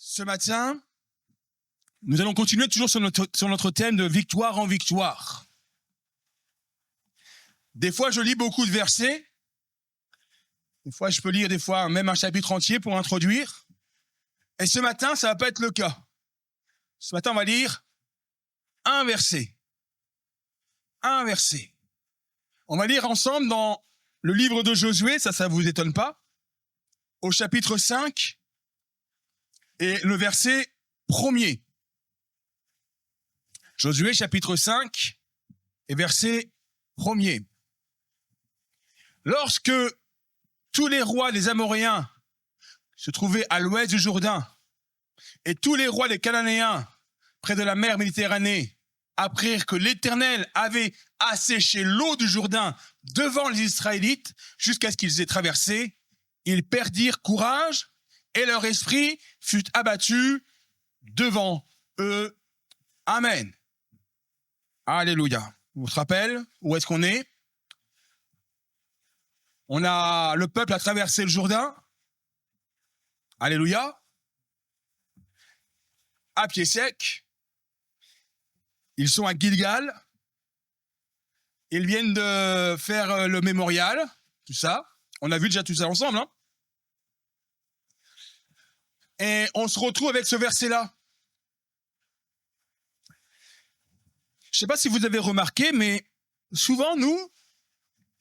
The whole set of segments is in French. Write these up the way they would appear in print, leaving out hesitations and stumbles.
Ce matin, nous allons continuer toujours sur notre thème de victoire en victoire. Des fois, je lis beaucoup de versets. Des fois, je peux lire même un chapitre entier pour introduire. Et ce matin, ça va pas être le cas. Ce matin, on va lire un verset. Un verset. On va lire ensemble dans le livre de Josué, ça vous étonne pas, au chapitre 5 et le verset 1er. Josué, chapitre 5 et verset 1er. Lorsque tous les rois des Amoréens se trouvaient à l'ouest du Jourdain et tous les rois des Cananéens près de la mer Méditerranée apprirent que l'Éternel avait asséché l'eau du Jourdain devant les Israélites jusqu'à ce qu'ils aient traversé, ils perdirent courage et leur esprit fut abattu devant eux. Amen. Alléluia. Vous vous rappelez où est-ce qu'on est? Le peuple a traversé le Jourdain. Alléluia. À pied sec. Ils sont à Gilgal. Ils viennent de faire le mémorial, tout ça. On a vu déjà tout ça ensemble, hein? Et on se retrouve avec ce verset-là. Je ne sais pas si vous avez remarqué, mais souvent, nous,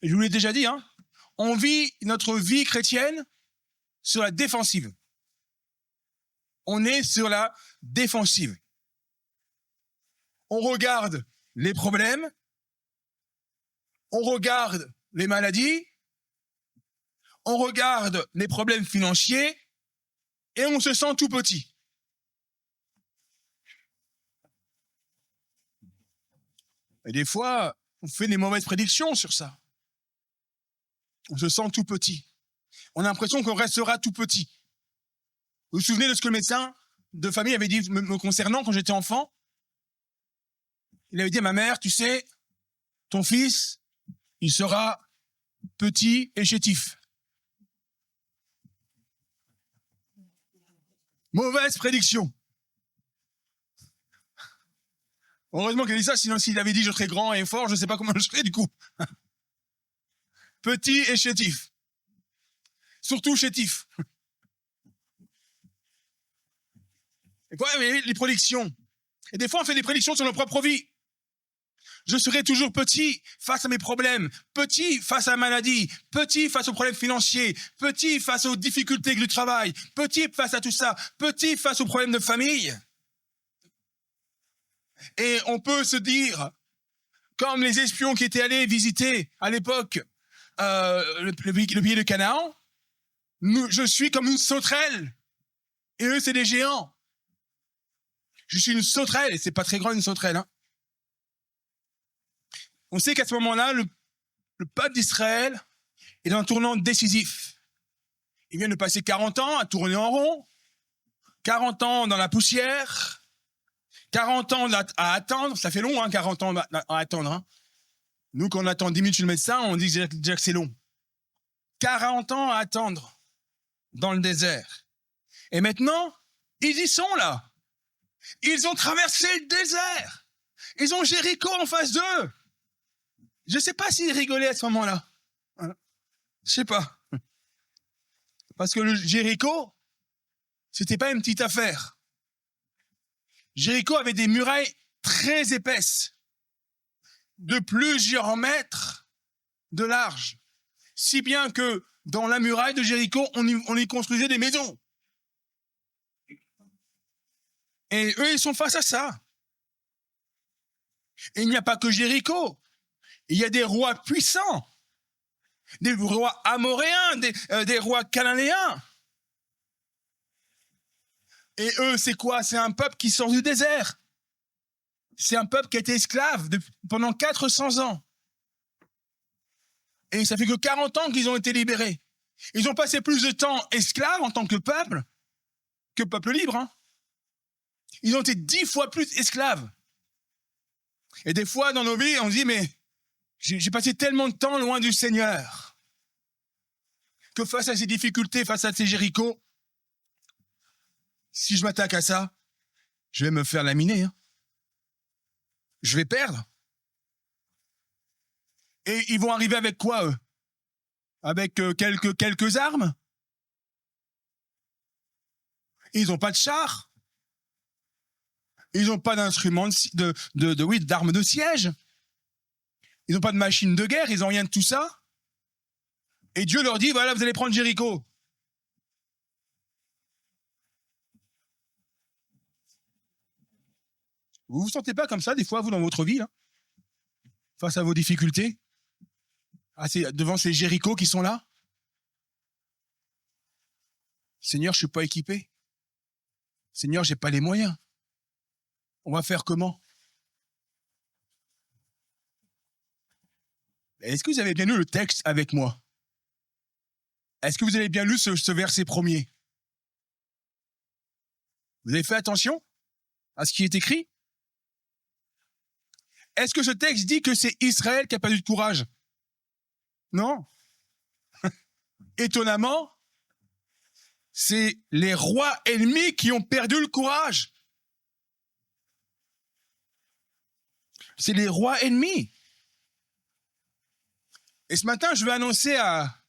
et je vous l'ai déjà dit, hein, on vit notre vie chrétienne sur la défensive. On est sur la défensive. On regarde les problèmes, on regarde les maladies, on regarde les problèmes financiers et on se sent tout petit. Et des fois, on fait des mauvaises prédictions sur ça. On se sent tout petit. On a l'impression qu'on restera tout petit. Vous vous souvenez de ce que le médecin de famille avait dit me concernant quand j'étais enfant? Il avait dit à ma mère, tu sais, ton fils, il sera petit et chétif. Mauvaise prédiction. Heureusement qu'il a dit ça, sinon s'il avait dit je serais grand et fort, je ne sais pas comment je serais du coup. Petit et chétif. Surtout chétif. Et quoi, mais les prédictions. Et des fois, on fait des prédictions sur notre propre vie. Je serai toujours petit face à mes problèmes, petit face à la maladie, petit face aux problèmes financiers, petit face aux difficultés du travail, petit face à tout ça, petit face aux problèmes de famille. Et on peut se dire, comme les espions qui étaient allés visiter à l'époque le pays de Canaan, je suis comme une sauterelle et eux c'est des géants. Je suis une sauterelle et c'est pas très grand une sauterelle, hein. On sait qu'à ce moment-là, le peuple d'Israël est dans un tournant décisif. Il vient de passer 40 ans à tourner en rond, 40 ans dans la poussière, 40 ans à attendre. Ça fait long, hein, 40 ans à attendre. Hein. Nous, quand on attend 10 minutes chez le médecin, on dit déjà que c'est long. 40 ans à attendre dans le désert. Et maintenant, ils y sont là. Ils ont traversé le désert. Ils ont Jéricho en face d'eux. Je ne sais pas s'ils rigolaient à ce moment-là. Je ne sais pas. Parce que le Jéricho, c'était pas une petite affaire. Jéricho avait des murailles très épaisses, de plusieurs mètres de large. Si bien que dans la muraille de Jéricho, on y construisait des maisons. Et eux, ils sont face à ça. Et il n'y a pas que Jéricho. Il y a des rois puissants, des rois amoréens, des rois cananéens. Et eux, c'est quoi? C'est un peuple qui sort du désert. C'est un peuple qui a été esclave pendant 400 ans. Et ça fait que 40 ans qu'ils ont été libérés. Ils ont passé plus de temps esclaves en tant que peuple libre. Hein. Ils ont été 10 fois plus esclaves. Et des fois, dans nos vies, on se dit, mais j'ai passé tellement de temps loin du Seigneur que face à ces difficultés, face à ces Jéricho, si je m'attaque à ça, je vais me faire laminer. Hein. Je vais perdre. Et ils vont arriver avec quoi, eux? Avec quelques armes? Ils n'ont pas de chars. Ils n'ont pas d'instruments d'armes de siège. Ils n'ont pas de machines de guerre. Ils n'ont rien de tout ça. Et Dieu leur dit, voilà, vous allez prendre Jéricho. Vous vous sentez pas comme ça, des fois, vous, dans votre vie, là, face à vos difficultés, devant ces Jérichos qui sont là? Seigneur, je suis pas équipé. Seigneur, j'ai pas les moyens. On va faire comment? Est-ce que vous avez bien lu le texte avec moi? Est-ce que vous avez bien lu ce verset premier? Vous avez fait attention à ce qui est écrit? Est-ce que ce texte dit que c'est Israël qui a perdu de courage? Non. Étonnamment, c'est les rois ennemis qui ont perdu le courage. C'est les rois ennemis. Et ce matin, je vais annoncer à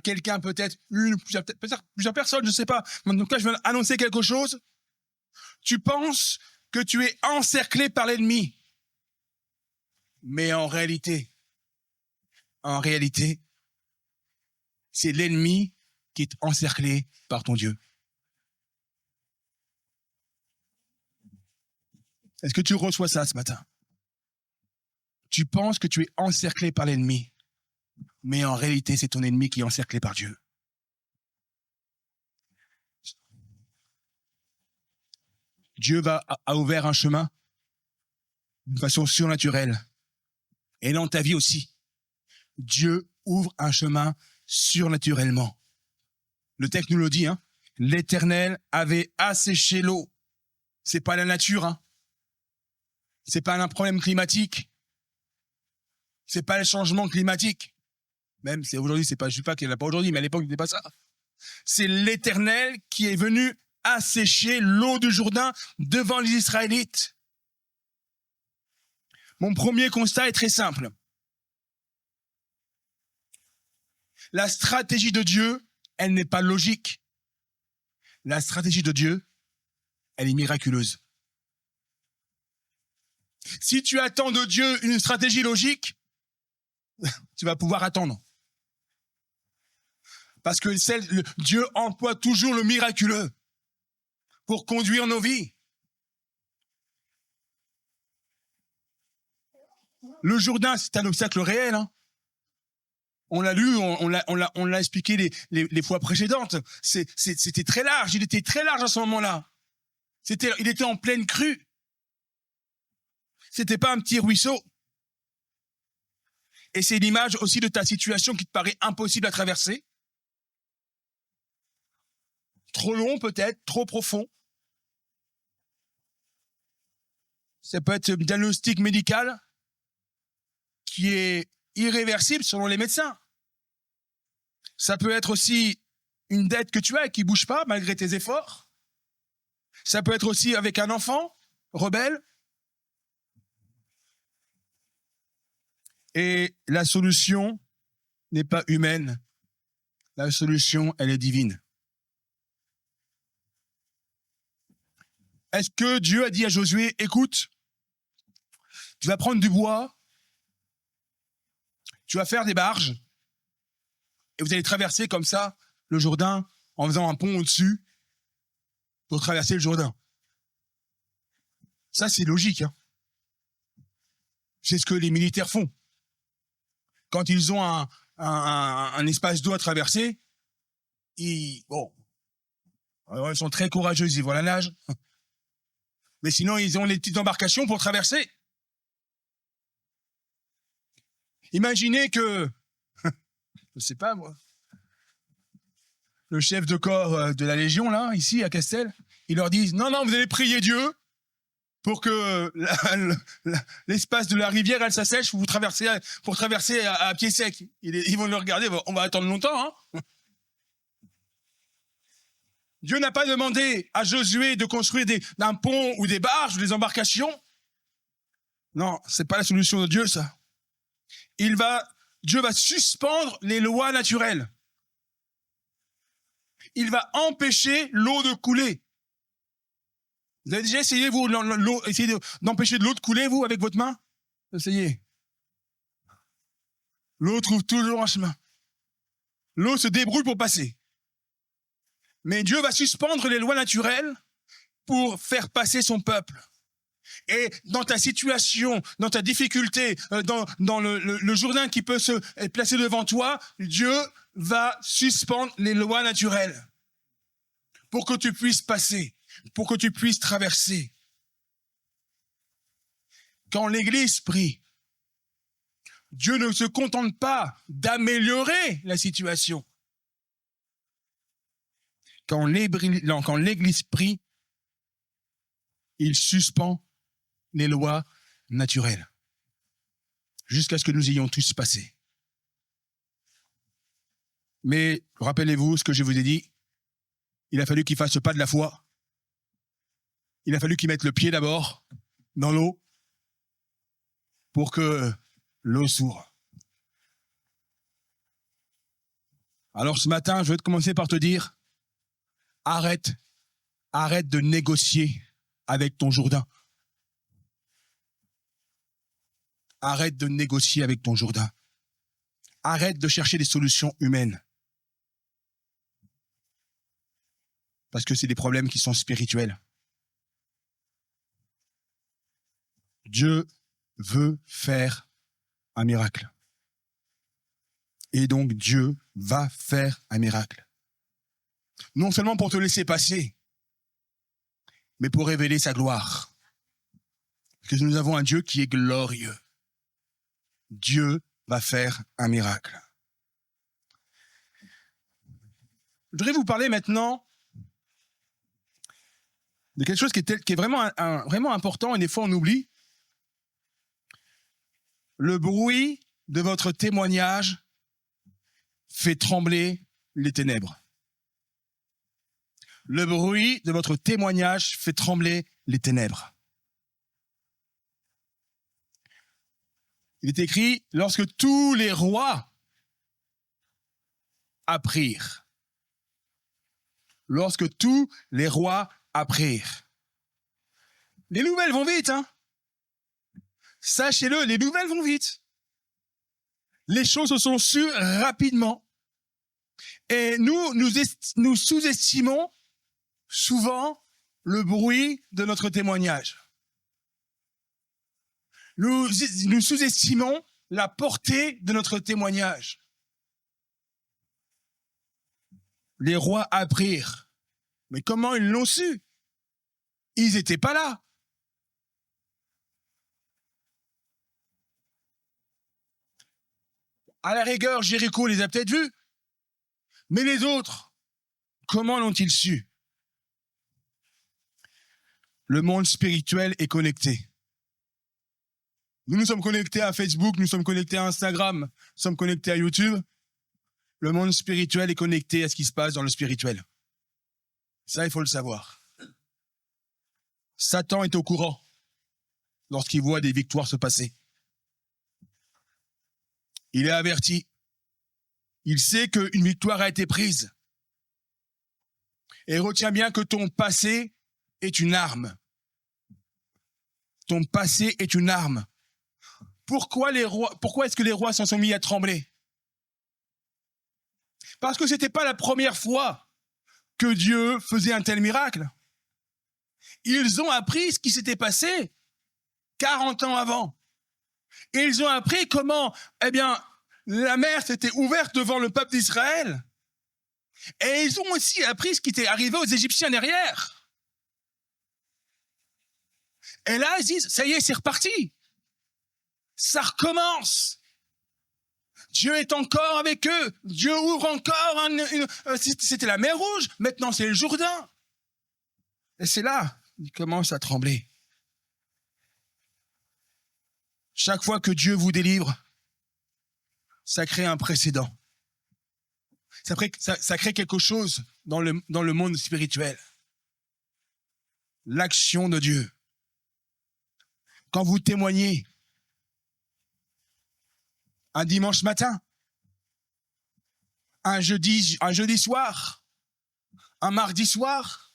quelqu'un, peut-être plusieurs personnes, je ne sais pas. En tout cas, je vais annoncer quelque chose. Tu penses que tu es encerclé par l'ennemi. Mais en réalité, c'est l'ennemi qui est encerclé par ton Dieu. Est-ce que tu reçois ça ce matin? Tu penses que tu es encerclé par l'ennemi, mais en réalité, c'est ton ennemi qui est encerclé par Dieu. Dieu a ouvert un chemin d'une façon surnaturelle. Et dans ta vie aussi, Dieu ouvre un chemin surnaturellement. Le texte nous le dit, hein. L'Éternel avait asséché l'eau. C'est pas la nature, hein. C'est pas un problème climatique. C'est pas le changement climatique. Même c'est aujourd'hui, c'est pas, je sais pas qu'il n'y en a pas aujourd'hui, mais à l'époque, c'était pas ça. C'est l'Éternel qui est venu assécher l'eau du Jourdain devant les Israélites. Mon premier constat est très simple. La stratégie de Dieu, elle n'est pas logique. La stratégie de Dieu, elle est miraculeuse. Si tu attends de Dieu une stratégie logique, tu vas pouvoir attendre. Parce que Dieu emploie toujours le miraculeux pour conduire nos vies. Le Jourdain, c'est un obstacle réel. Hein. On l'a lu, on l'a expliqué les fois précédentes. C'était très large, il était très large à ce moment-là. Il était en pleine crue. C'était pas un petit ruisseau. Et c'est l'image aussi de ta situation qui te paraît impossible à traverser. Trop long peut-être, trop profond. Ça peut être un diagnostic médical qui est irréversible selon les médecins. Ça peut être aussi une dette que tu as et qui ne bouge pas malgré tes efforts. Ça peut être aussi avec un enfant rebelle. Et la solution n'est pas humaine. La solution, elle est divine. Est-ce que Dieu a dit à Josué, écoute, tu vas prendre du bois, tu vas faire des barges, et vous allez traverser comme ça le Jourdain en faisant un pont au-dessus pour traverser le Jourdain. Ça, c'est logique. Hein. C'est ce que les militaires font. Quand ils ont un espace d'eau à traverser, ils sont très courageux, ils y vont à la nage. Mais sinon, ils ont les petites embarcations pour traverser. Imaginez que, je sais pas moi, le chef de corps de la Légion, là, ici, à Castel, il leur dise, non, vous allez prier Dieu pour que l'espace de la rivière, elle s'assèche pour traverser à pied sec. Ils vont le regarder, on va attendre longtemps, hein. Dieu n'a pas demandé à Josué de construire un pont ou des barges ou des embarcations. Non, c'est pas la solution de Dieu, ça. Dieu va suspendre les lois naturelles. Il va empêcher l'eau de couler. Vous avez déjà essayé, vous, d'empêcher de l'eau de couler, vous, avec votre main? Essayez. L'eau trouve toujours un chemin. L'eau se débrouille pour passer. Mais Dieu va suspendre les lois naturelles pour faire passer son peuple. Et dans ta situation, dans ta difficulté, dans le Jourdain qui peut être placé devant toi, Dieu va suspendre les lois naturelles pour que tu puisses passer, pour que tu puisses traverser. Quand l'Église prie, Dieu ne se contente pas d'améliorer la situation. Quand l'Église prie, il suspend les lois naturelles jusqu'à ce que nous ayons tous passé. Mais rappelez-vous ce que je vous ai dit, il a fallu qu'il fasse le pas de la foi. Il a fallu qu'il mette le pied d'abord dans l'eau pour que l'eau s'ouvre. Alors ce matin, je vais commencer par te dire, arrête de négocier avec ton Jourdain. Arrête de négocier avec ton Jourdain. Arrête de chercher des solutions humaines. Parce que c'est des problèmes qui sont spirituels. Dieu veut faire un miracle. Et donc Dieu va faire un miracle. Non seulement pour te laisser passer, mais pour révéler sa gloire. Parce que nous avons un Dieu qui est glorieux. Dieu va faire un miracle. Je voudrais vous parler maintenant de quelque chose qui est vraiment, vraiment important et des fois on oublie. Le bruit de votre témoignage fait trembler les ténèbres. Le bruit de votre témoignage fait trembler les ténèbres. Il est écrit, lorsque tous les rois apprirent. Lorsque tous les rois apprirent. Les nouvelles vont vite, hein? Sachez-le, les nouvelles vont vite. Les choses se sont sues rapidement. Et nous sous-estimons souvent le bruit de notre témoignage. Nous sous-estimons la portée de notre témoignage. Les rois apprirent. Mais comment ils l'ont su? Ils n'étaient pas là. À la rigueur, Jéricho les a peut-être vus. Mais les autres, comment l'ont-ils su? Le monde spirituel est connecté. Nous sommes connectés à Facebook, nous sommes connectés à Instagram, nous sommes connectés à YouTube. Le monde spirituel est connecté à ce qui se passe dans le spirituel. Ça, il faut le savoir. Satan est au courant lorsqu'il voit des victoires se passer. Il est averti. Il sait qu'une victoire a été prise. Et retiens bien que ton passé est une arme. Ton passé est une arme. Pourquoi est-ce que les rois s'en sont mis à trembler? Parce que ce n'était pas la première fois que Dieu faisait un tel miracle. Ils ont appris ce qui s'était passé 40 ans avant. Et ils ont appris comment, la mer s'était ouverte devant le peuple d'Israël. Et ils ont aussi appris ce qui était arrivé aux Égyptiens derrière. Et là, ils disent, ça y est, c'est reparti. Ça recommence. Dieu est encore avec eux. Dieu ouvre encore c'était la mer Rouge. Maintenant, c'est le Jourdain. Et c'est là, il commence à trembler. Chaque fois que Dieu vous délivre, ça crée un précédent. ça crée quelque chose dans le monde spirituel. L'action de Dieu. Quand vous témoignez un dimanche matin, un jeudi soir, un mardi soir,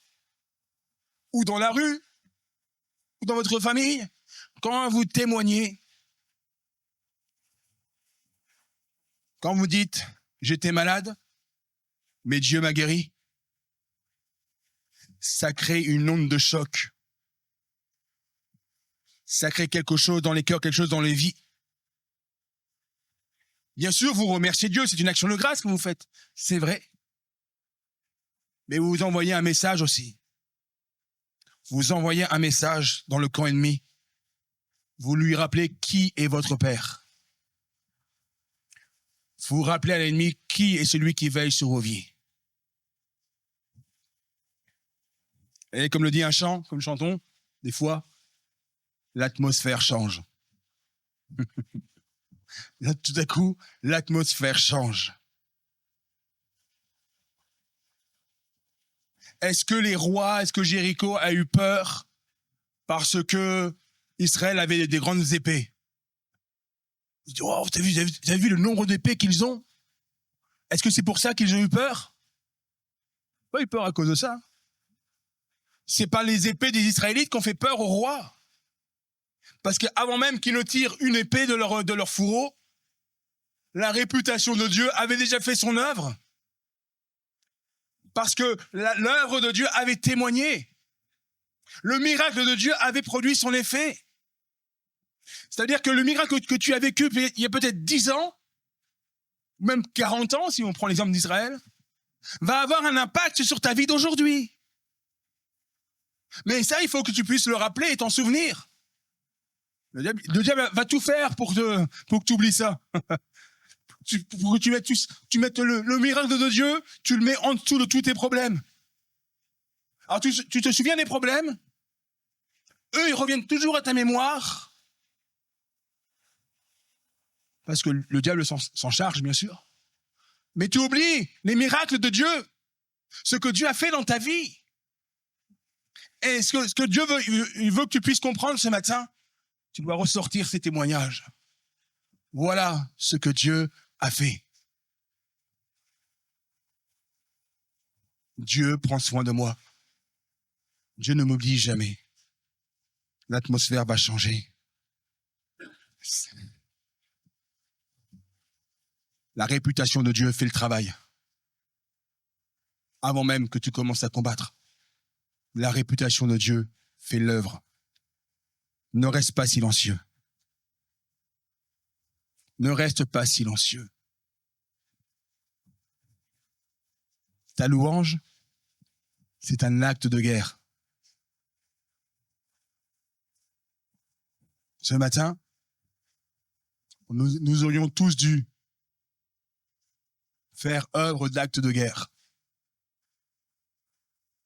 ou dans la rue, ou dans votre famille, quand vous témoignez, quand vous dites « j'étais malade, mais Dieu m'a guéri », ça crée une onde de choc. Ça crée quelque chose dans les cœurs, quelque chose dans les vies. Bien sûr, vous remerciez Dieu, c'est une action de grâce que vous faites, c'est vrai. Mais vous envoyez un message aussi. Vous envoyez un message dans le camp ennemi. Vous lui rappelez qui est votre Père. Vous rappelez à l'ennemi qui est celui qui veille sur vos vies. Et comme le dit un chant, comme nous chantons, des fois, l'atmosphère change. Là, tout à coup, l'atmosphère change. Est-ce que Jéricho a eu peur parce que Israël avait des grandes épées? Ils disent, oh, vous avez vu le nombre d'épées qu'ils ont? Est-ce que c'est pour ça qu'ils ont eu peur? Pas eu peur à cause de ça. C'est pas les épées des Israélites qui ont fait peur au roi. Parce qu'avant même qu'ils ne tirent une épée de leur fourreau, la réputation de Dieu avait déjà fait son œuvre. Parce que l'œuvre de Dieu avait témoigné. Le miracle de Dieu avait produit son effet. C'est-à-dire que le miracle que tu as vécu il y a peut-être 10 ans, même 40 ans, si on prend l'exemple d'Israël, va avoir un impact sur ta vie d'aujourd'hui. Mais ça, il faut que tu puisses le rappeler et t'en souvenir. Le diable va tout faire pour que tu oublies ça. Pour que tu mettes le miracle de Dieu, tu le mets en dessous de tous tes problèmes. Alors tu te souviens des problèmes? Eux, ils reviennent toujours à ta mémoire. Parce que le diable s'en charge, bien sûr. Mais tu oublies les miracles de Dieu. Ce que Dieu a fait dans ta vie. Et ce que Dieu veut, il veut que tu puisses comprendre ce matin, tu dois ressortir ces témoignages. Voilà ce que Dieu a fait. Dieu prend soin de moi. Dieu ne m'oublie jamais. L'atmosphère va changer. La réputation de Dieu fait le travail. Avant même que tu commences à combattre. La réputation de Dieu fait l'œuvre. Ne reste pas silencieux. Ne reste pas silencieux. Ta louange, c'est un acte de guerre. Ce matin, nous aurions tous dû faire œuvre d'acte de guerre.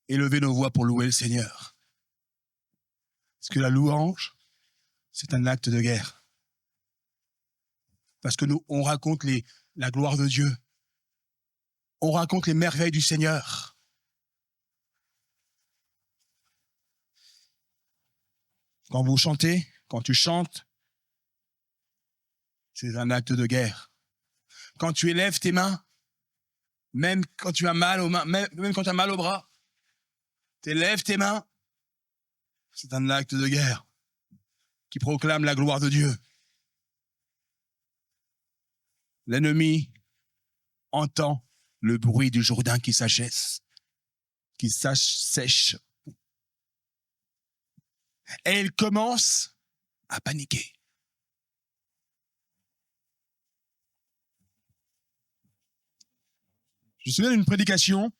Élever nos voix pour louer le Seigneur. Parce que la louange, c'est un acte de guerre. Parce que on raconte la gloire de Dieu. On raconte les merveilles du Seigneur. Quand vous chantez, quand tu chantes, c'est un acte de guerre. Quand tu élèves tes mains, même quand tu as mal aux mains, même quand tu as mal au bras, tu élèves tes mains, c'est un acte de guerre qui proclame la gloire de Dieu. L'ennemi entend le bruit du Jourdain qui s'achève, qui s'assèche. Et il commence à paniquer. Je me souviens d'une prédication,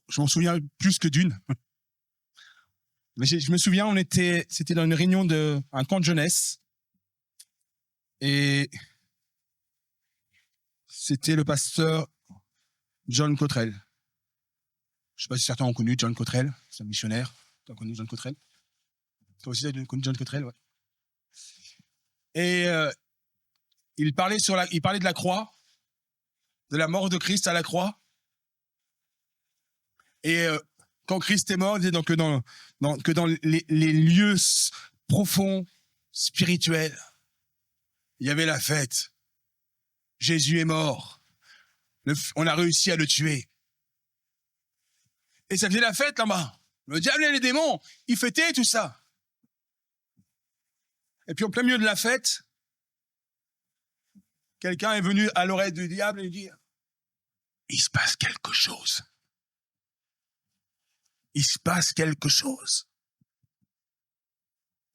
je m'en souviens plus que d'une. Mais je me souviens, c'était dans une réunion un camp de jeunesse. Et c'était le pasteur John Cottrell. Je ne sais pas si certains ont connu John Cottrell, c'est un missionnaire. Tu as connu John Cottrell? Toi aussi, tu as connu John Cottrell, ouais. Et il parlait de la croix. de la mort de Christ à la croix. Et quand Christ est mort, il disait donc que dans les lieux profonds, spirituels, il y avait la fête. Jésus est mort. On a réussi à le tuer. Et ça faisait la fête là-bas. Le diable et les démons, ils fêtaient tout ça. Et puis, en plein milieu de la fête, quelqu'un est venu à l'oreille du diable et lui dit « Il se passe quelque chose. Il se passe quelque chose. »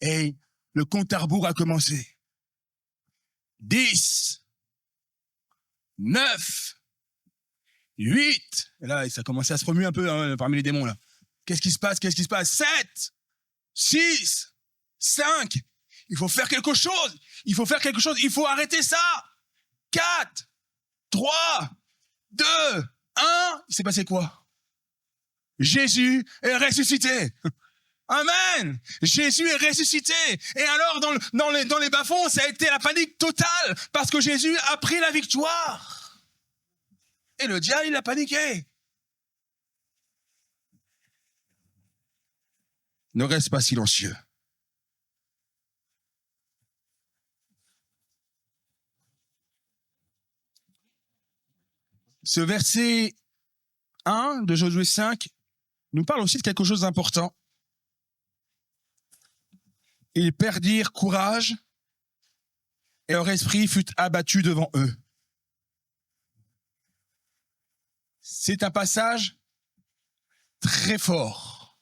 Et le compte à rebours a commencé. 10, 9, 8. Et là, ça a commencé à se remuer un peu parmi les démons là. Qu'est-ce qui se passe? 7, 6, 5. Il faut faire quelque chose. Il faut arrêter ça. 4, 3, 2, 1. Il s'est passé quoi? Jésus est ressuscité. Amen. Jésus est ressuscité. Et alors, dans les bas-fonds, ça a été la panique totale parce que Jésus a pris la victoire. Et le diable, il a paniqué. Ne reste pas silencieux. Ce verset 1 de Josué 5 nous parle aussi de quelque chose d'important. Ils perdirent courage et leur esprit fut abattu devant eux. C'est un passage très fort,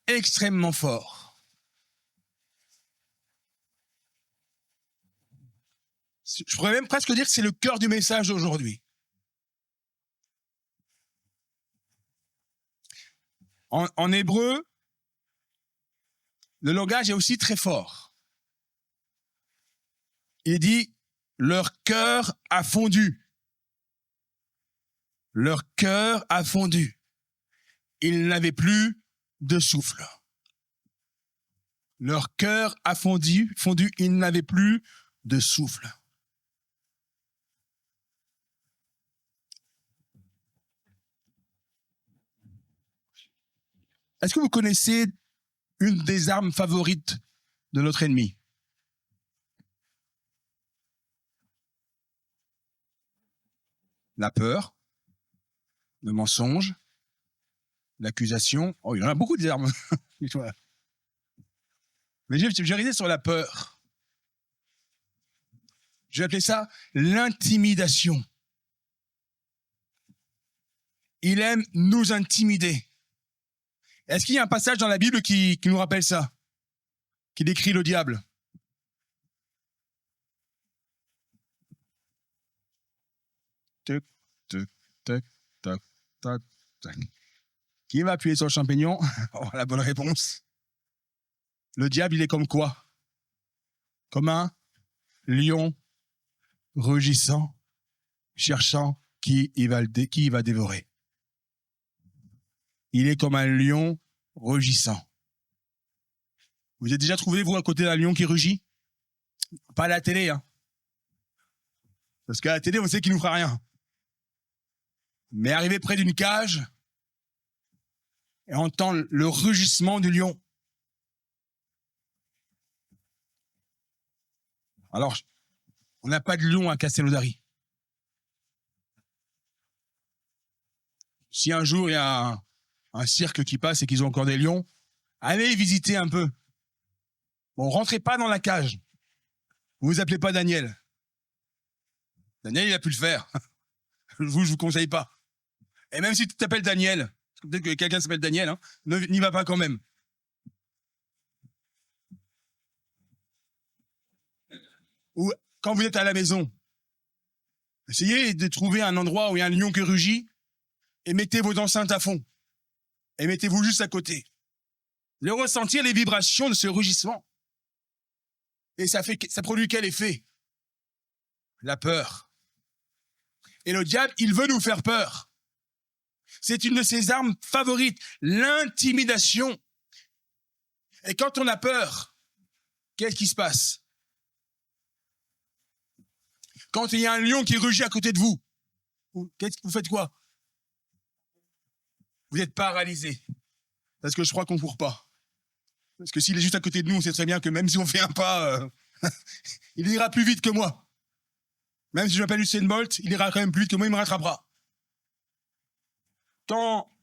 extrêmement fort. Je pourrais même presque dire que c'est le cœur du message d'aujourd'hui. En hébreu, le langage est aussi très fort. Il dit « leur cœur a fondu ». Leur cœur a fondu. Ils n'avaient plus de souffle. Leur cœur a fondu, ils n'avaient plus de souffle. Est-ce que vous connaissez une des armes favorites de notre ennemi? La peur, le mensonge, l'accusation. Oh, il y en a beaucoup d'armes. Mais j'ai réalisé sur la peur. Je vais appeler ça l'intimidation. Il aime nous intimider. Est-ce qu'il y a un passage dans la Bible qui nous rappelle ça? Qui décrit le diable? Tuc, tuc, tuc, tuc, tuc, tuc. Qui va appuyer sur le champignon? Oh, la bonne réponse. Le diable, il est comme quoi? Comme un lion rugissant, cherchant qui il va dévorer. Il est comme un lion rugissant. Vous avez déjà trouvé, vous, à côté d'un lion qui rugit? Pas à la télé, hein. Parce qu'à la télé, on sait qu'il nous fera rien. Mais arriver près d'une cage et entendre le rugissement du lion. Alors, on n'a pas de lion à Castelnaudary. Si un jour il y a un cirque qui passe et qu'ils ont encore des lions, allez visiter un peu. Bon, rentrez pas dans la cage. Vous vous appelez pas Daniel. Daniel, il a pu le faire. Je vous conseille pas. Et même si tu t'appelles Daniel, peut-être que quelqu'un s'appelle Daniel, hein, n'y va pas quand même. Ou quand vous êtes à la maison, essayez de trouver un endroit où il y a un lion qui rugit et mettez vos enceintes à fond. Et mettez-vous juste à côté. De ressentir les vibrations de ce rugissement. Et ça produit quel effet? La peur. Et le diable, il veut nous faire peur. C'est une de ses armes favorites, l'intimidation. Et quand on a peur, qu'est-ce qui se passe? Quand il y a un lion qui rugit à côté de vous, vous faites quoi? Vous êtes paralysé. Parce que je crois qu'on ne court pas. Parce que s'il est juste à côté de nous, on sait très bien que même si on fait un pas, il ira plus vite que moi. Même si je m'appelle Usain Bolt, il ira quand même plus vite que moi, il me rattrapera. Quand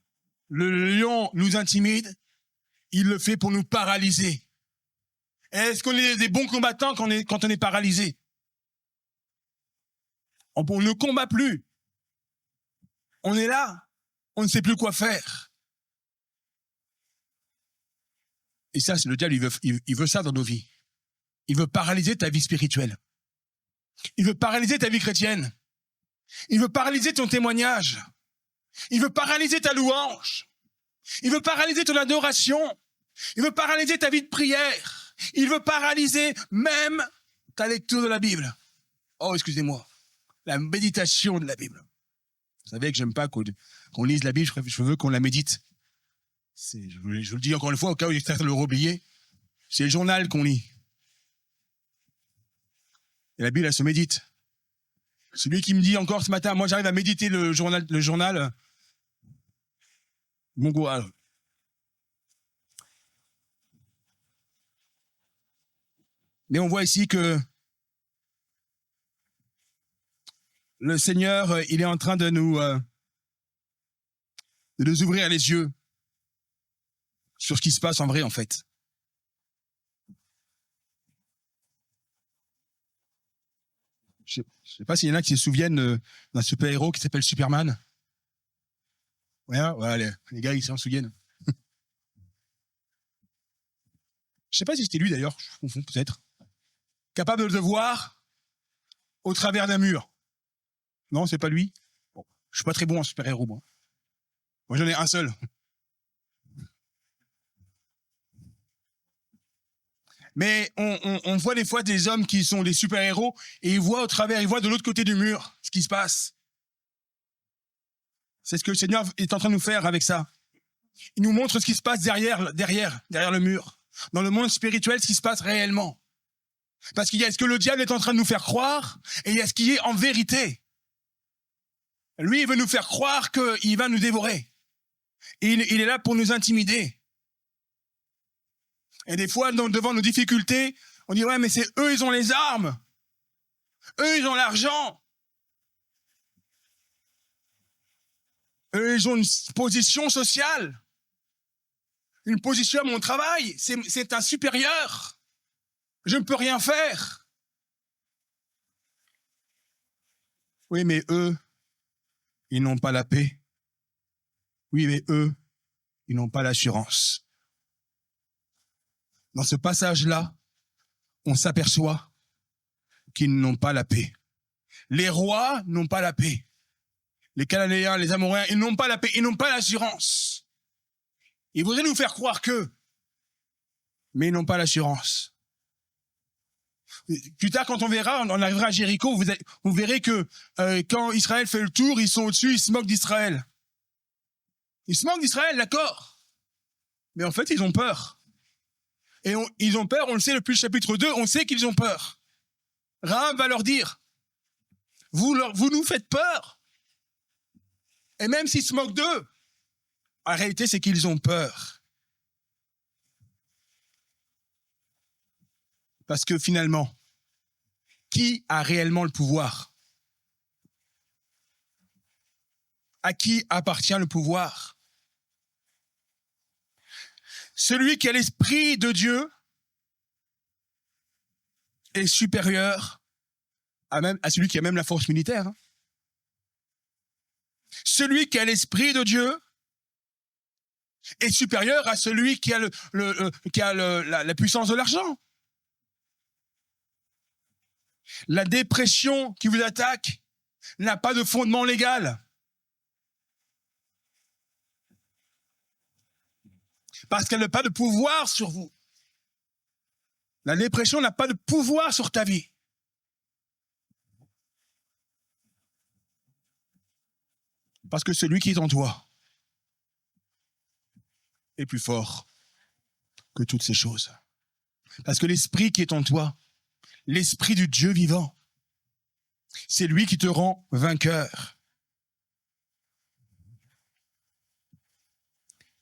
le lion nous intimide, il le fait pour nous paralyser. Est-ce qu'on est des bons combattants quand on est paralysé? On ne combat plus. On est là, on ne sait plus quoi faire. Et ça, le diable, il veut ça dans nos vies. Il veut paralyser ta vie spirituelle. Il veut paralyser ta vie chrétienne. Il veut paralyser ton témoignage. Il veut paralyser ta louange. Il veut paralyser ton adoration. Il veut paralyser ta vie de prière. Il veut paralyser même ta lecture de la Bible. Oh, excusez-moi. La méditation de la Bible. Vous savez que j'aime pas qu'on lise la Bible, je veux qu'on la médite. Je vous le dis encore une fois, au cas où certains l'auraient oublié, c'est le journal qu'on lit. Et la Bible, elle se médite. Celui qui me dit encore ce matin, moi j'arrive à méditer le journal, mon courage. Mais on voit ici que le Seigneur, il est en train de nous ouvrir les yeux sur ce qui se passe en vrai, en fait. Je ne sais pas s'il y en a qui se souviennent d'un super-héros qui s'appelle Superman. Ouais, les gars, ils s'en souviennent. Je ne sais pas si c'était lui, d'ailleurs, je confonds peut-être. Capable de voir au travers d'un mur. Non, c'est pas lui. Bon, je suis pas très bon en super-héros, moi. Moi, j'en ai un seul. Mais on voit des fois des hommes qui sont des super-héros et ils voient au travers, ils voient de l'autre côté du mur ce qui se passe. C'est ce que le Seigneur est en train de nous faire avec ça. Il nous montre ce qui se passe derrière le mur. Dans le monde spirituel, ce qui se passe réellement. Parce qu'il y a ce que le diable est en train de nous faire croire et il y a ce qui est en vérité. Lui, il veut nous faire croire qu'il va nous dévorer. Et il est là pour nous intimider. Et des fois, devant nos difficultés, on dit « Ouais, mais c'est eux, ils ont les armes. Eux, ils ont l'argent. Eux, ils ont une position sociale. Une position à mon travail. C'est un supérieur. Je ne peux rien faire. » Oui, mais eux, ils n'ont pas la paix. Oui, mais eux, ils n'ont pas l'assurance. Dans ce passage-là, on s'aperçoit qu'ils n'ont pas la paix. Les rois n'ont pas la paix. Les Cananéens, les Amoréens, ils n'ont pas la paix, ils n'ont pas l'assurance. Ils voudraient nous faire croire qu'eux, mais ils n'ont pas l'assurance. Plus tard, quand on arrivera à Jéricho, vous verrez que quand Israël fait le tour, ils sont au-dessus, ils se moquent d'Israël. Ils se moquent d'Israël, d'accord. Mais en fait, ils ont peur. Et ils ont peur, on le sait depuis le chapitre 2, on sait qu'ils ont peur. Rahab va leur dire, vous nous faites peur. Et même s'ils se moquent d'eux, en réalité, c'est qu'ils ont peur. Parce que finalement, qui a réellement le pouvoir? À qui appartient le pouvoir? Celui qui a l'esprit de Dieu est supérieur à celui qui a même la force militaire. Celui qui a l'esprit de Dieu est supérieur à celui qui a la puissance de l'argent. La dépression qui vous attaque n'a pas de fondement légal. Parce qu'elle n'a pas de pouvoir sur vous. La dépression n'a pas de pouvoir sur ta vie. Parce que celui qui est en toi est plus fort que toutes ces choses. Parce que l'esprit qui est en toi, l'esprit du Dieu vivant, C'est lui qui te rend vainqueur.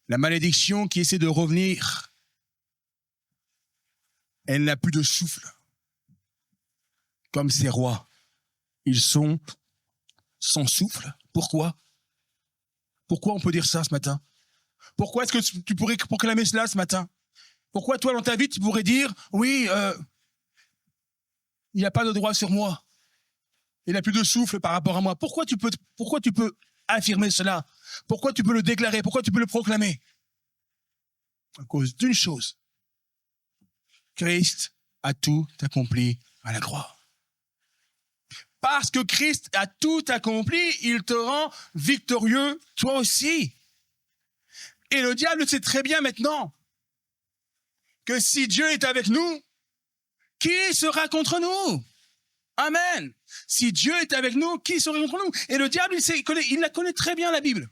La malédiction qui essaie de revenir, elle n'a plus de souffle. Comme ces rois, ils sont sans souffle. Pourquoi? Pourquoi on peut dire ça ce matin? Pourquoi est-ce que tu pourrais proclamer cela ce matin? Pourquoi toi dans ta vie tu pourrais dire, oui, il n'y a pas de droit sur moi. Il n'a plus de souffle par rapport à moi. Pourquoi tu peux affirmer cela? Pourquoi tu peux le déclarer? Pourquoi tu peux le proclamer? À cause d'une chose. Christ a tout accompli à la croix. Parce que Christ a tout accompli, il te rend victorieux, toi aussi. Et le diable sait très bien maintenant que si Dieu est avec nous, qui sera contre nous? Amen. Si Dieu est avec nous, qui sera contre nous? Et le diable, il la connaît très bien, la Bible.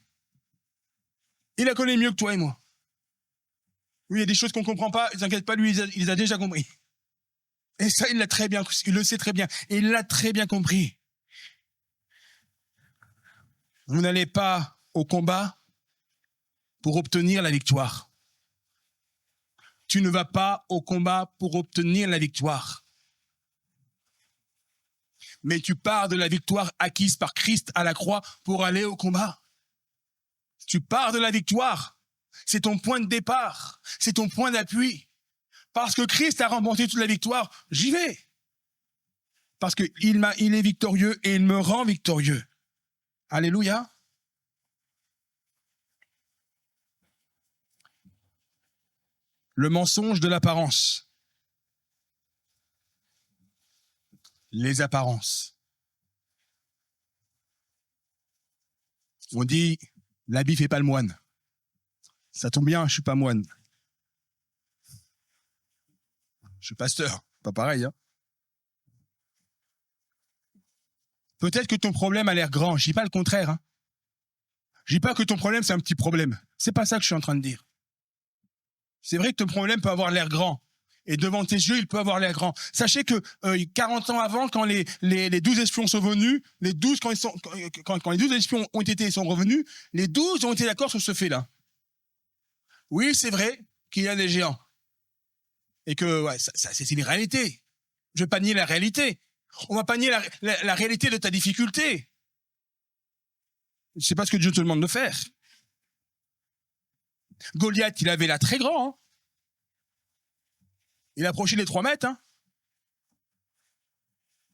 Il la connaît mieux que toi et moi. Oui, il y a des choses qu'on ne comprend pas, ne t'inquiète pas, lui, il les a déjà compris. Et ça, il l'a très bien, il le sait très bien. Et il l'a très bien compris. Vous n'allez pas au combat pour obtenir la victoire. Tu ne vas pas au combat pour obtenir la victoire. Mais tu pars de la victoire acquise par Christ à la croix pour aller au combat. Tu pars de la victoire. C'est ton point de départ. C'est ton point d'appui. Parce que Christ a remporté toute la victoire, j'y vais. Parce qu'il est victorieux et il me rend victorieux. Alléluia. Le mensonge de l'apparence. Les apparences. On dit, l'habit fait pas le moine. Ça tombe bien, je suis pas moine. Je suis pasteur, pas pareil. Hein. Peut-être que ton problème a l'air grand. Je dis pas le contraire. Hein. Je dis pas que ton problème c'est un petit problème. C'est pas ça que je suis en train de dire. C'est vrai que ton problème peut avoir l'air grand. Et devant tes yeux, il peut avoir l'air grand. Sachez que 40 ans avant, quand les 12 espions sont venus, quand les 12 espions ont été et sont revenus, les 12 ont été d'accord sur ce fait-là. Oui, c'est vrai qu'il y a des géants. Et que ouais, c'est une réalité. Je ne vais pas nier la réalité. On ne va pas nier la réalité de ta difficulté. C'est pas ce que Dieu te demande de faire. Goliath, il avait l'air très grand. Hein. Il approchait les 3 mètres. Hein.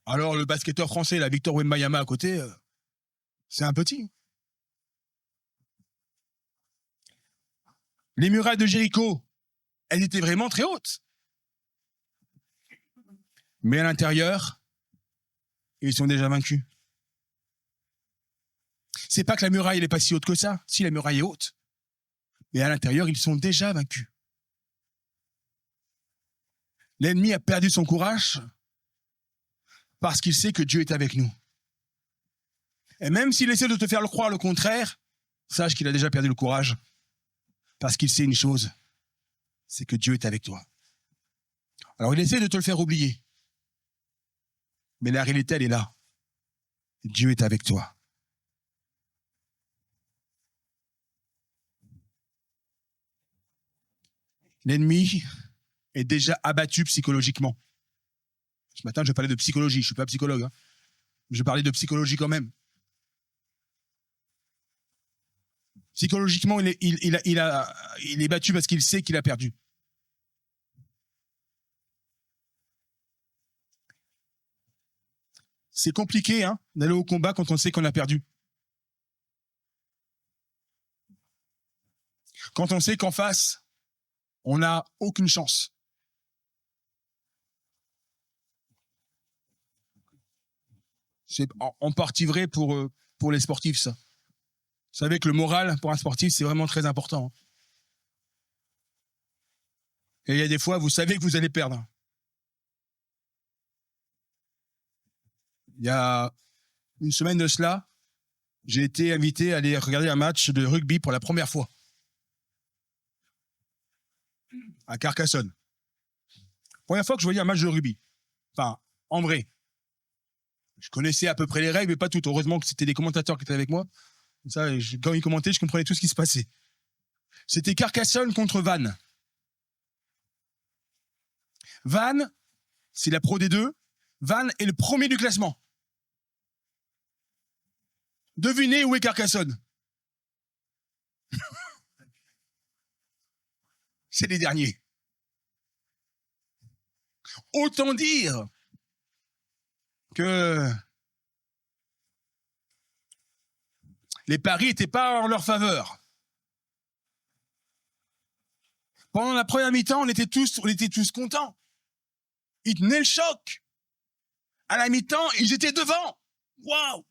Alors, le basketteur français, la Victor Wembanyama à côté, c'est un petit. Les murailles de Jéricho, elles étaient vraiment très hautes. Mais à l'intérieur, ils sont déjà vaincus. C'est pas que la muraille n'est pas si haute que ça. Si, la muraille est haute. Mais à l'intérieur, ils sont déjà vaincus. L'ennemi a perdu son courage parce qu'il sait que Dieu est avec nous. Et même s'il essaie de te faire croire le contraire, sache qu'il a déjà perdu le courage parce qu'il sait une chose, c'est que Dieu est avec toi. Alors il essaie de te le faire oublier. Mais la réalité, elle est là. Dieu est avec toi. L'ennemi est déjà abattu psychologiquement. Ce matin, je vais parler de psychologie. Je ne suis pas psychologue. Hein. Je vais parler de psychologie quand même. Psychologiquement, il est battu parce qu'il sait qu'il a perdu. C'est compliqué hein, d'aller au combat quand on sait qu'on a perdu. Quand on sait qu'en face, on n'a aucune chance. C'est en partie vrai pour les sportifs, ça. Vous savez que le moral, pour un sportif, c'est vraiment très important. Et il y a des fois, vous savez que vous allez perdre. Il y a une semaine de cela, j'ai été invité à aller regarder un match de rugby pour la première fois. À Carcassonne. Première fois que je voyais un match de rugby. Enfin, en vrai. Je connaissais à peu près les règles, mais pas toutes. Heureusement que c'était des commentateurs qui étaient avec moi. Comme ça, quand ils commentaient, je comprenais tout ce qui se passait. C'était Carcassonne contre Vannes. Vannes, c'est la Pro D2. Vannes est le premier du classement. Devinez où est Carcassonne. C'est les derniers. Autant dire que les paris n'étaient pas en leur faveur. Pendant la première mi-temps, on était tous contents. Ils tenaient le choc. À la mi-temps, ils étaient devant. Waouh!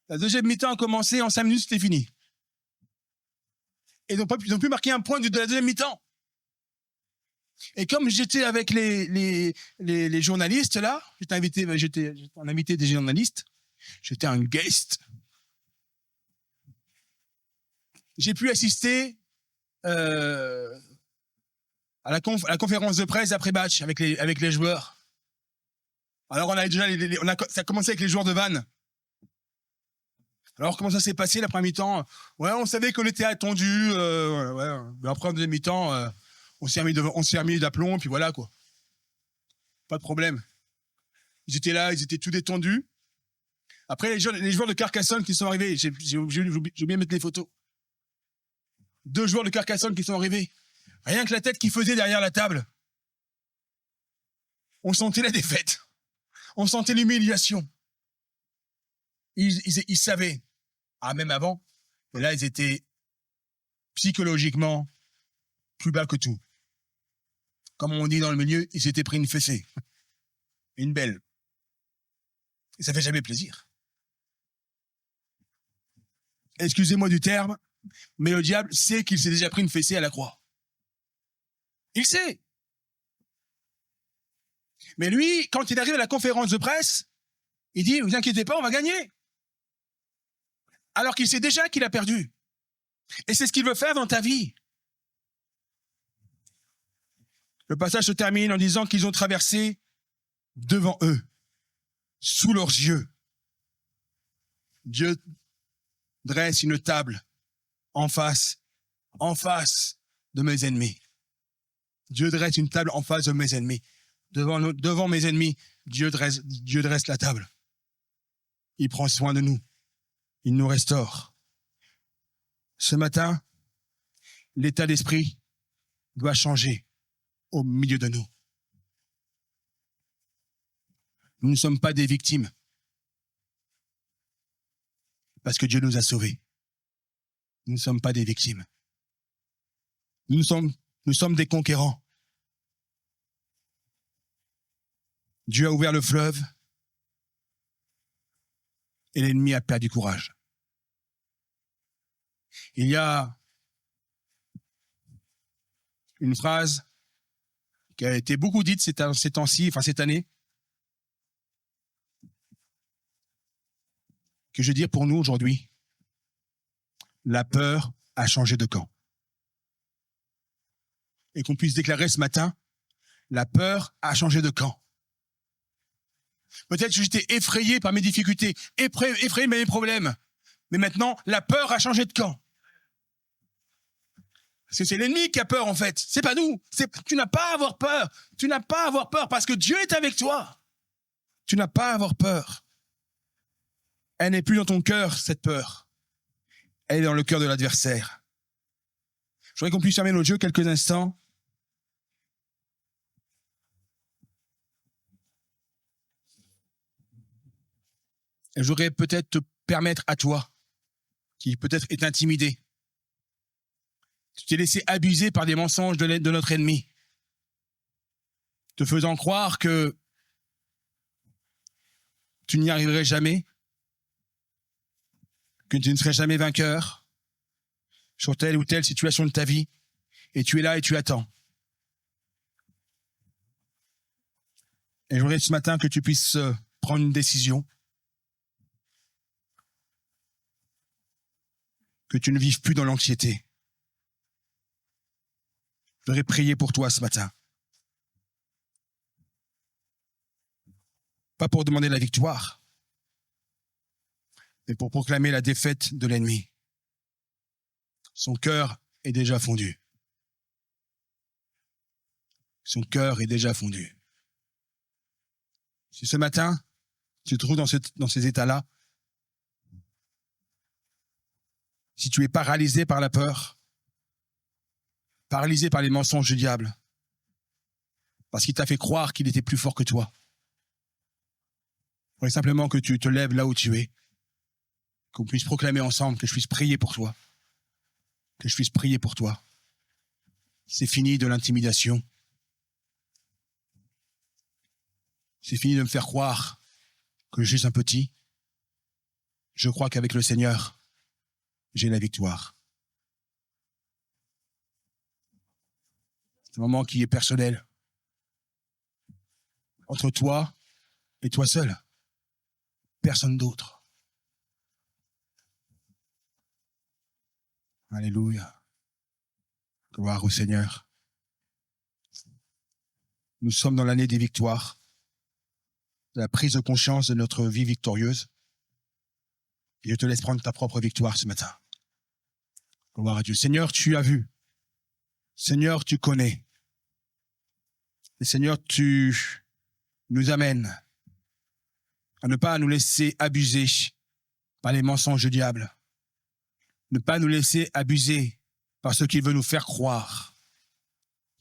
La deuxième mi-temps a commencé, en 5 minutes, c'était fini. Et ils ont pu marquer un point de la deuxième mi-temps. Et comme j'étais avec les journalistes là, j'étais un invité des journalistes, j'étais un guest. J'ai pu assister à la conférence de presse après match avec les joueurs. Alors ça a commencé avec les joueurs de Vannes. Alors comment ça s'est passé la première mi-temps? Ouais, on savait qu'on était attendu. Mais après en deuxième mi-temps, on s'est remis d'aplomb, puis voilà quoi. Pas de problème. Ils étaient là, ils étaient tout détendus. Après les joueurs de Carcassonne qui sont arrivés, j'ai oublié de mettre les photos. 2 joueurs de Carcassonne qui sont arrivés. Rien que la tête qu'ils faisaient derrière la table. On sentait la défaite. On sentait l'humiliation. Ils savaient. Ah, même avant. Mais là, ils étaient psychologiquement plus bas que tout. Comme on dit dans le milieu, ils s'étaient pris une fessée. Une belle. Et ça fait jamais plaisir. Excusez-moi du terme, mais le diable sait qu'il s'est déjà pris une fessée à la croix. Il sait. Mais lui, quand il arrive à la conférence de presse, il dit, vous inquiétez pas, on va gagner. Alors qu'il sait déjà qu'il a perdu. Et c'est ce qu'il veut faire dans ta vie. Le passage se termine en disant qu'ils ont traversé devant eux, sous leurs yeux. Dieu dresse une table en face de mes ennemis. Dieu dresse une table en face de mes ennemis. Devant mes ennemis, Dieu dresse la table. Il prend soin de nous. Il nous restaure. Ce matin, l'état d'esprit doit changer au milieu de nous. Nous ne sommes pas des victimes. Parce que Dieu nous a sauvés. Nous ne sommes pas des victimes. Nous sommes des conquérants. Dieu a ouvert le fleuve et l'ennemi a perdu courage. Il y a une phrase qui a été beaucoup dite ces temps-ci, enfin cette année, que je veux dire pour nous aujourd'hui. La peur a changé de camp. Et qu'on puisse déclarer ce matin, la peur a changé de camp. Peut-être que j'étais effrayé par mes difficultés, effrayé par mes problèmes. Mais maintenant, la peur a changé de camp. Parce que c'est l'ennemi qui a peur, en fait. C'est pas nous. Tu n'as pas à avoir peur. Tu n'as pas à avoir peur parce que Dieu est avec toi. Tu n'as pas à avoir peur. Elle n'est plus dans ton cœur, cette peur. Elle est dans le cœur de l'adversaire. Je voudrais qu'on puisse fermer nos yeux quelques instants. Et je voudrais peut-être te permettre à toi, qui peut-être est intimidé, tu t'es laissé abuser par des mensonges de notre ennemi, te faisant croire que tu n'y arriverais jamais, que tu ne serais jamais vainqueur sur telle ou telle situation de ta vie, et tu es là et tu attends. Et je voudrais ce matin que tu puisses prendre une décision, que tu ne vives plus dans l'anxiété. Je voudrais prier pour toi ce matin. pas pour demander la victoire, mais pour proclamer la défaite de l'ennemi. Son cœur est déjà fondu. Son cœur est déjà fondu. Si ce matin, tu te trouves dans ces états-là, si tu es paralysé par la peur, paralysé par les mensonges du diable, parce qu'il t'a fait croire qu'il était plus fort que toi, il faudrait simplement que tu te lèves là où tu es, qu'on puisse proclamer ensemble, que je puisse prier pour toi, que je puisse prier pour toi. C'est fini de l'intimidation. C'est fini de me faire croire que je suis un petit. Je crois qu'avec le Seigneur, j'ai la victoire. C'est un moment qui est personnel. Entre toi et toi seul. Personne d'autre. Alléluia. Gloire au Seigneur. Nous sommes dans l'année des victoires, de la prise de conscience de notre vie victorieuse. Et je te laisse prendre ta propre victoire ce matin. Gloire à Dieu. Seigneur, tu as vu. Seigneur, tu connais. Et Seigneur, tu nous amènes à ne pas nous laisser abuser par les mensonges du diable. Ne pas nous laisser abuser par ce qu'il veut nous faire croire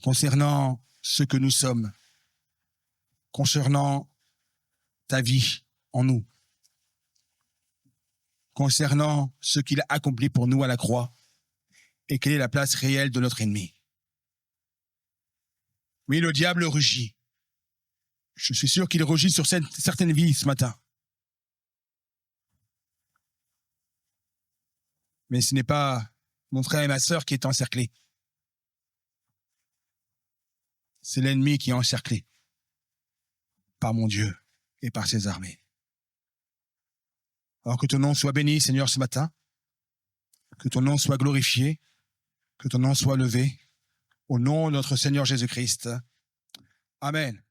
concernant ce que nous sommes, concernant ta vie en nous, concernant ce qu'il a accompli pour nous à la croix et quelle est la place réelle de notre ennemi. Oui, le diable rugit. Je suis sûr qu'il rugit sur certaines vies ce matin. Mais ce n'est pas mon frère et ma sœur qui est encerclé. C'est l'ennemi qui est encerclé par mon Dieu et par ses armées. Alors que ton nom soit béni, Seigneur, ce matin, que ton nom soit glorifié, que ton nom soit levé, au nom de notre Seigneur Jésus-Christ. Amen.